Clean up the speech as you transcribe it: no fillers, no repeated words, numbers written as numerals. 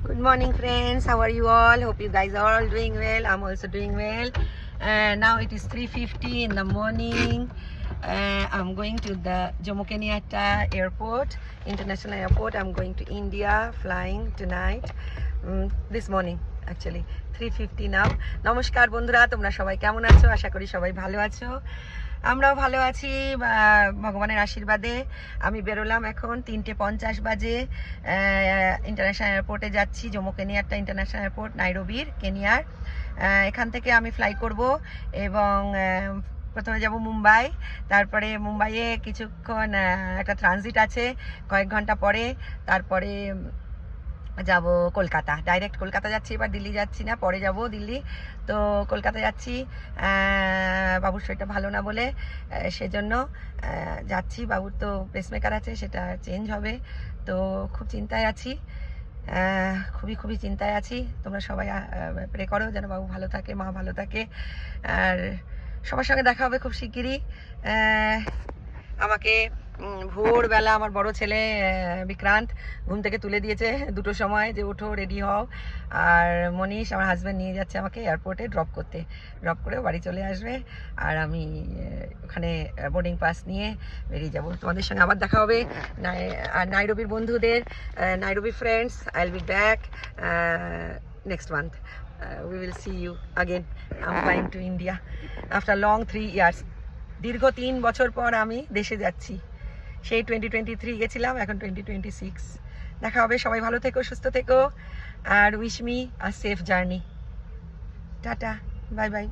Good morning, friends. How are you all? Hope you guys are all doing well. I'm also doing well. Now it is 3:50 in the morning. I'm going to the Jomo Kenyatta Airport, International Airport. I'm going to India, flying tonight. This morning, actually. 3:50 now. নমস্কার বন্ধুরা, তোমরা সবাই কেমন আছো? আশা করি সবাই ভালো আছো। আমরাও ভালো আছি ভগবানের আশীর্বাদে। আমি বেরোলাম এখন 3:50 বাজে। ইন্টারন্যাশনাল এয়ারপোর্টে যাচ্ছি, জম্মু কেনিয়াট্টা ইন্টারন্যাশনাল এয়ারপোর্ট, নাইরোবির, কেনিয়ার। এখান থেকে আমি ফ্লাই করব এবং প্রথমে যাব মুম্বাই, তারপরে মুম্বাইয়ে কিছুক্ষণ একটা ট্রানজিট আছে কয়েক ঘন্টা পরে, তারপরে যাব কলকাতা, ডাইরেক্ট কলকাতা যাচ্ছি। এবার দিল্লি যাচ্ছি না, পরে যাব দিল্লি। তো কলকাতা যাচ্ছি, বাবুর শরীরটা ভালো না বলে সেজন্য যাচ্ছি। বাবুর তো পেসমেকার আছে, সেটা চেঞ্জ হবে। তো খুব চিন্তায় আছি, খুবই চিন্তায় আছি। তোমরা সবাই প্রে করো যেন বাবু ভালো থাকে, মা ভালো থাকে। আর সবার সঙ্গে দেখা হবে খুব শিগগিরই। আমাকে ভোরবেলা আমার বড় ছেলে বিক্রান্ত ঘুম থেকে তুলে দিয়েছে 2টোর সময়, যে ওঠো, রেডি হও। আর মনীষ আমার হাজব্যান্ড নিয়ে যাচ্ছে আমাকে এয়ারপোর্টে ড্রপ করতে। ড্রপ করে বাড়ি চলে আসবে, আর আমি ওখানে বোর্ডিং পাস নিয়ে বেরিয়ে যাব। তোমাদের সঙ্গে আবার দেখা হবে। আর নাইরোবির বন্ধুদের, Nairobi friends, I will be back next month. We will see you again. I'm flying to India after long 3 years. দীর্ঘ 3 বছর পর আমি দেশে যাচ্ছি। সেই 2023 গেছিলাম, এখন 2026 দেখা হবে। সবাই ভালো থেকো, সুস্থ থেকো, আর wish me a safe journey. Tata, bye by.